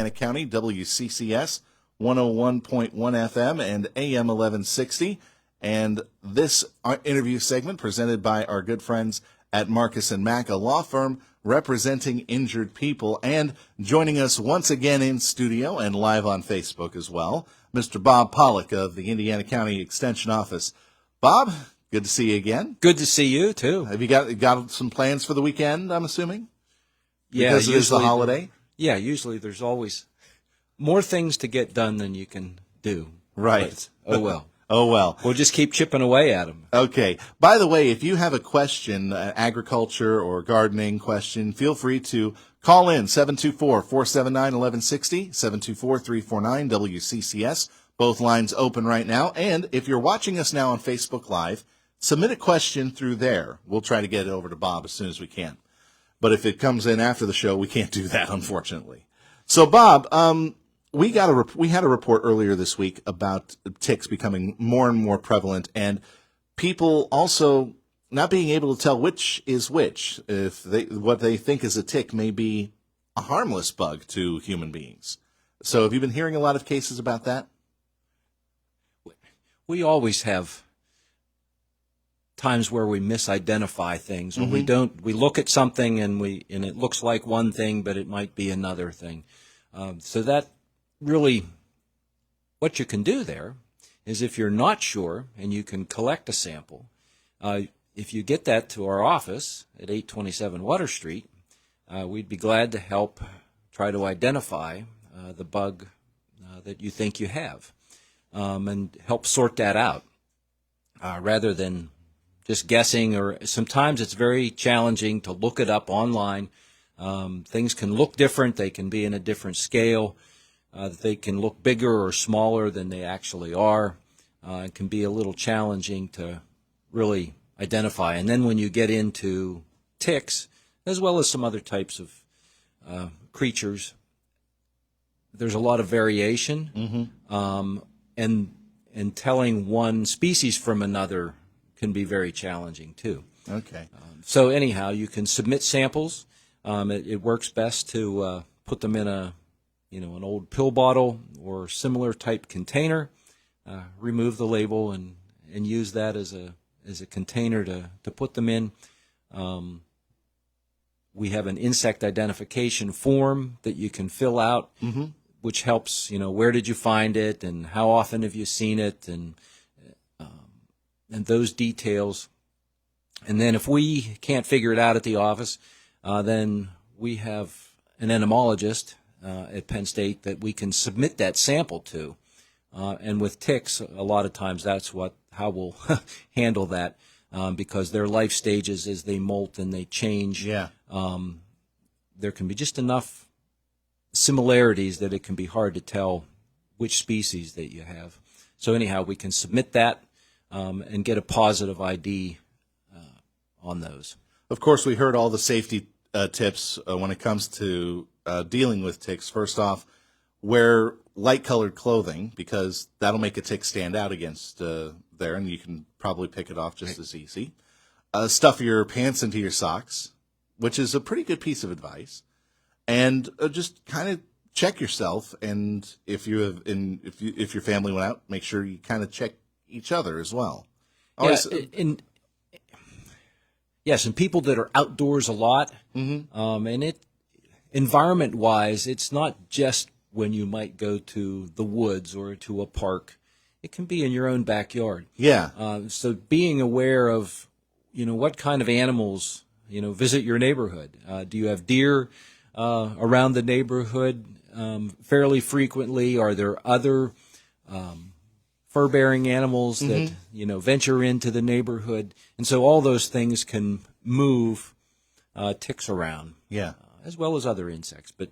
Indiana County, WCCS 101.1 FM and AM 1160. And this interview segment presented by our good friends at Marcus & Mack, a law firm representing injured people. And joining us once again in studio and live on Facebook as well, Mr. Bob Pollock of the Indiana County Extension Office. Bob, good to see you again. Good to see you, too. Have you got some plans for the weekend, I'm assuming? Yeah, because it is the holiday? Yeah, usually there's always more things to get done than you can do. Right. But, oh, well. Oh, well. We'll just keep chipping away at them. Okay. By the way, if you have a question, agriculture or gardening question, feel free to call in 724-479-1160, 724-349-WCCS. Both lines open right now. And if you're watching us now on Facebook Live, submit a question through there. We'll try to get it over to Bob as soon as we can. But if it comes in after the show, we can't do that, unfortunately. So, Bob, we had a report earlier this week about ticks becoming more and more prevalent, and people also not being able to tell which is which. What they think is a tick may be a harmless bug to human beings. So, have you been hearing a lot of cases about that? We always have times where we misidentify things, or we look at something and it looks like one thing, but it might be another thing. So that really, what you can do there is, if you're not sure and you can collect a sample, if you get that to our office at 827 Water Street, we'd be glad to help try to identify the bug that you think you have, and help sort that out, rather than just guessing. Or sometimes it's very challenging to look it up online. Things can look different. They can be in a different scale. They can look bigger or smaller than they actually are. It can be a little challenging to really identify. And then when you get into ticks, as well as some other types of creatures, there's a lot of variation. And telling one species from another can be very challenging too. Okay. So anyhow, you can submit samples. It works best to put them in an old pill bottle or similar type container. Remove the label and use that as a container to put them in. We have an insect identification form that you can fill out, which helps. Where did you find it, and how often have you seen it, and those details. And then if we can't figure it out at the office, then we have an entomologist at Penn State that we can submit that sample to. And with ticks, a lot of times that's how we'll handle that, because their life stages, as they molt and they change, there can be just enough similarities that it can be hard to tell which species that you have. So anyhow, we can submit that and get a positive ID on those. Of course, we heard all the safety tips when it comes to dealing with ticks. First off, wear light-colored clothing, because that'll make a tick stand out against there, and you can probably pick it off just as easy. Stuff your pants into your socks, which is a pretty good piece of advice. And just kind of check yourself, and if your family went out, make sure you kind of check each other as well. Yes, and people that are outdoors a lot, and environment-wise, it's not just when you might go to the woods or to a park. It can be in your own backyard. Yeah. So being aware of, what kind of animals, visit your neighborhood. Do you have deer around the neighborhood fairly frequently? Are there other fur-bearing animals that venture into the neighborhood? And so all those things can move ticks around, as well as other insects. But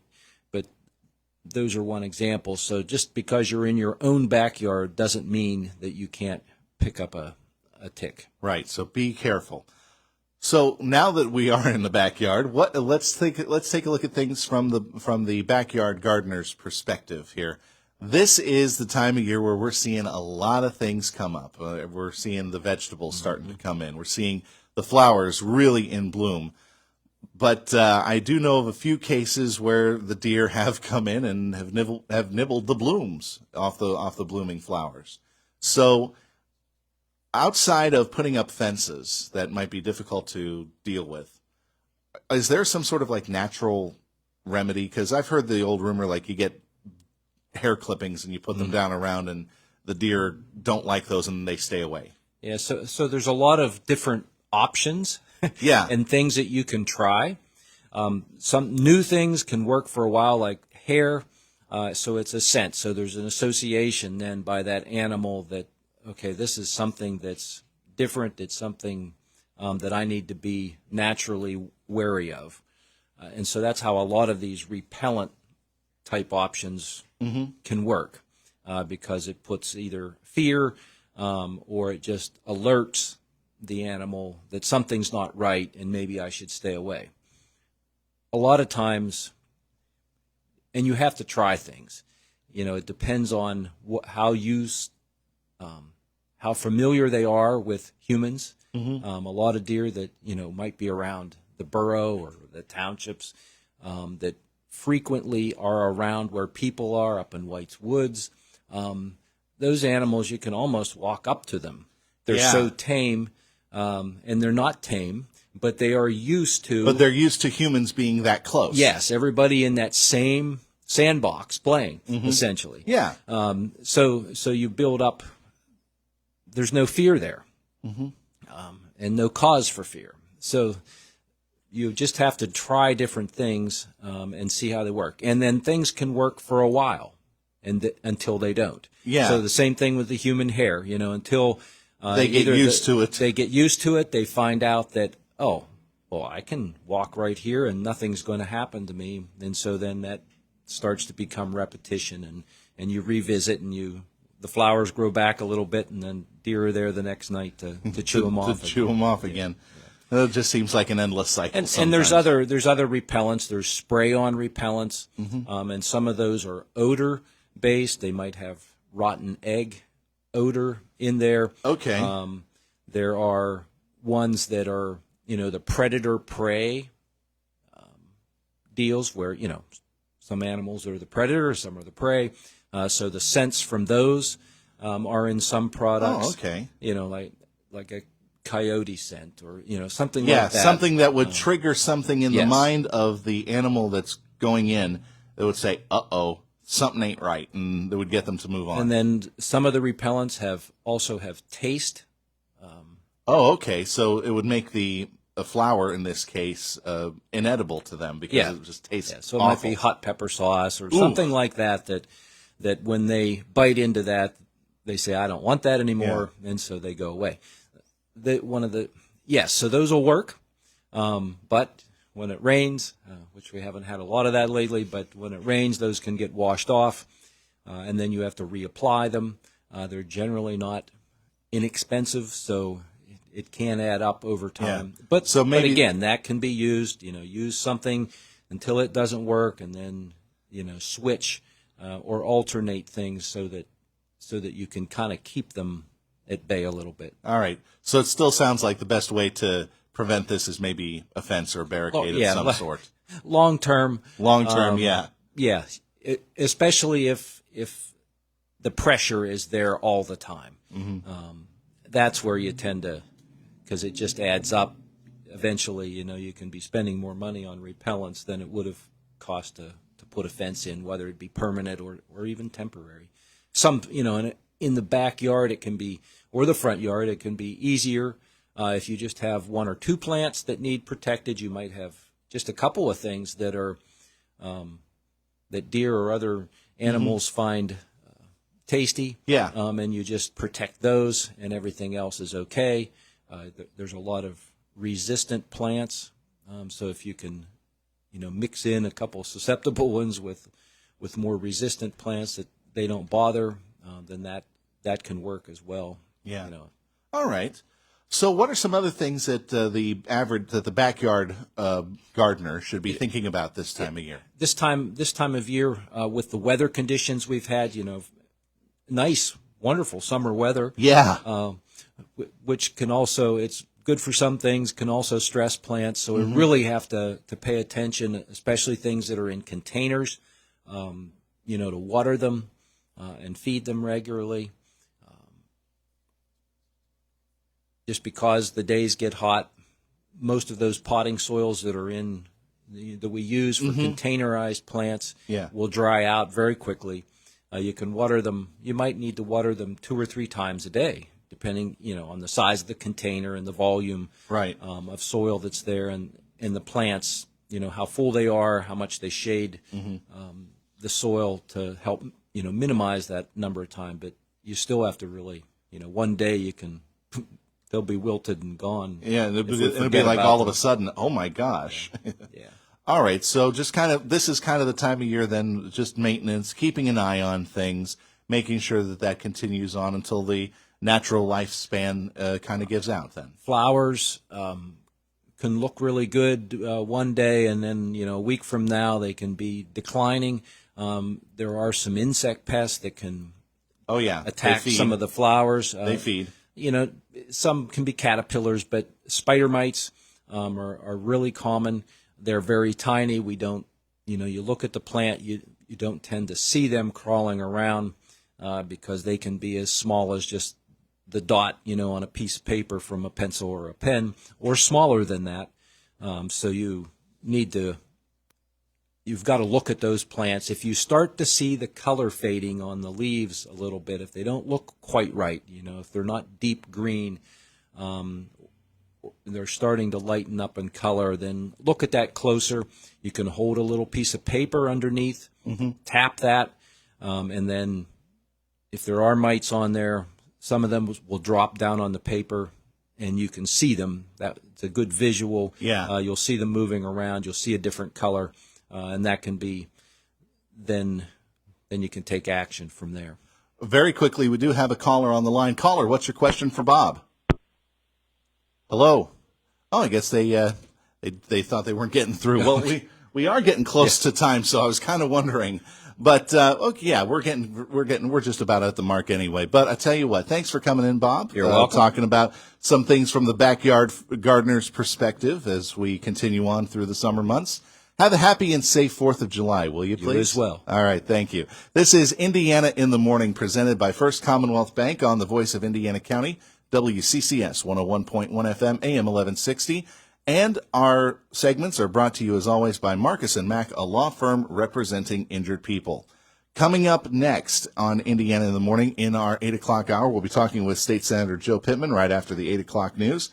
those are one example. So just because you're in your own backyard doesn't mean that you can't pick up a tick. Right. So be careful. So now that we are in the backyard, let's take a look at things from the backyard gardener's perspective here. This is the time of year where we're seeing a lot of things come up. We're seeing the vegetables starting to come in. We're seeing the flowers really in bloom. But I do know of a few cases where the deer have come in and have nibbled the blooms off the blooming flowers. So outside of putting up fences that might be difficult to deal with, is there some sort of like natural remedy? Because I've heard the old rumor like you get hair clippings and you put them down around, and the deer don't like those and they stay away. Yeah, so there's a lot of different options Yeah. and things that you can try. Some new things can work for a while, like hair. So it's a scent. So there's an association then by that animal that, okay, this is something that's different. It's something that I need to be naturally wary of. And so that's how a lot of these repellent type options can work, because it puts either fear or it just alerts the animal that something's not right and maybe I should stay away. A lot of times, and you have to try things. It depends on how familiar they are with humans. A lot of deer that might be around the borough or the townships that frequently are around where people are, up in White's Woods. Those animals, you can almost walk up to them. They're so tame, and they're not tame, but they are used to. But they're used to humans being that close. Yes, everybody in that same sandbox playing, essentially. Yeah. So you build up. There's no fear there, and no cause for fear. So you just have to try different things and see how they work. And then things can work for a while, until they don't. Yeah. So the same thing with the human hair. Until they get used to it. They get used to it. They find out that, oh, well, I can walk right here and nothing's going to happen to me. And so then that starts to become repetition, and you revisit, and the flowers grow back a little bit, and then deer are there the next night to chew them off. To chew them off again. It just seems like an endless cycle. And there's other repellents. There's spray-on repellents, and some of those are odor-based. They might have rotten egg odor in there. Okay. There are ones that are, the predator-prey deals where, some animals are the predator, some are the prey. So the scents from those are in some products. Oh, okay. Like a coyote scent or, something yeah, like that. Something that would trigger something in the Yes. mind of the animal that's going in that would say, uh-oh, something ain't right, and that would get them to move on. And then some of the repellents also have taste. Oh, okay. So it would make the flower, in this case, inedible to them because it just tastes So it awful. might be hot pepper sauce or something like that when they bite into that, they say, I don't want that anymore, and so they go away. So those will work, but when it rains, which we haven't had a lot of that lately, but when it rains, those can get washed off, and then you have to reapply them. They're generally not inexpensive, so it can add up over time. Yeah. But But again, that can be used. Use something until it doesn't work, and then switch or alternate things so that you can kind of keep them at bay a little bit. All right. So it still sounds like the best way to prevent this is maybe a fence or a barricade of some sort. Long term. Yeah. Yeah, especially if the pressure is there all the time. That's where you tend to, because it just adds up. Eventually, you can be spending more money on repellents than it would have cost to put a fence in, whether it be permanent or even temporary. Some, in the backyard it can be, or the front yard, it can be easier. If you just have one or two plants that need protected, you might have just a couple of things that are that deer or other animals find tasty. Yeah. And you just protect those, and everything else is okay. There's a lot of resistant plants, so if you can, mix in a couple susceptible ones with more resistant plants that they don't bother, then that can work as well. Yeah. All right. So what are some other things that the backyard gardener should be thinking about this time of year? This time of year, with the weather conditions we've had, nice, wonderful summer weather. Yeah. Which can also, it's good for some things, can also stress plants. So we really have to pay attention, especially things that are in containers, to water them and feed them regularly. Just because the days get hot, most of those potting soils that we use for containerized plants will dry out very quickly. You can water them. You might need to water them 2 or 3 times a day, depending, on the size of the container and the volume of soil that's there, and the plants, how full they are, how much they shade the soil to help, minimize that number of time. But you still have to really, one day they'll be wilted and gone. Yeah, it'll be like all of a sudden, oh my gosh. Yeah. All right, so this is kind of the time of year then, just maintenance, keeping an eye on things, making sure that continues on until the natural lifespan kind of gives out then. Flowers can look really good one day, and then, a week from now they can be declining. There are some insect pests that can attack some of the flowers. They feed. Some can be caterpillars, but spider mites are really common. They're very tiny. We don't, you look at the plant, you don't tend to see them crawling around because they can be as small as just the dot, on a piece of paper from a pencil or a pen, or smaller than that. So you've got to look at those plants. If you start to see the color fading on the leaves a little bit, if they don't look quite right, if they're not deep green, they're starting to lighten up in color, then look at that closer. You can hold a little piece of paper underneath, tap that, and then if there are mites on there, some of them will drop down on the paper, and you can see them. That's a good visual. Yeah. You'll see them moving around. You'll see a different color, and that can be then you can take action from there. Very quickly, we do have a caller on the line. Caller, what's your question for Bob? Hello. Oh, I guess they thought they weren't getting through. Well, we are getting close to time, so I was kind of wondering. But we're just about at the mark anyway. But I tell you what, thanks for coming in, Bob. You're welcome. Talking about some things from the backyard gardener's perspective as we continue on through the summer months. Have a happy and safe 4th of July, will you, please? You as well. All right, thank you. This is Indiana in the Morning, presented by First Commonwealth Bank on the Voice of Indiana County, WCCS 101.1 FM, AM 1160. And our segments are brought to you, as always, by Marcus & Mack, a law firm representing injured people. Coming up next on Indiana in the Morning in our 8 o'clock hour, we'll be talking with State Senator Joe Pittman right after the 8 o'clock news.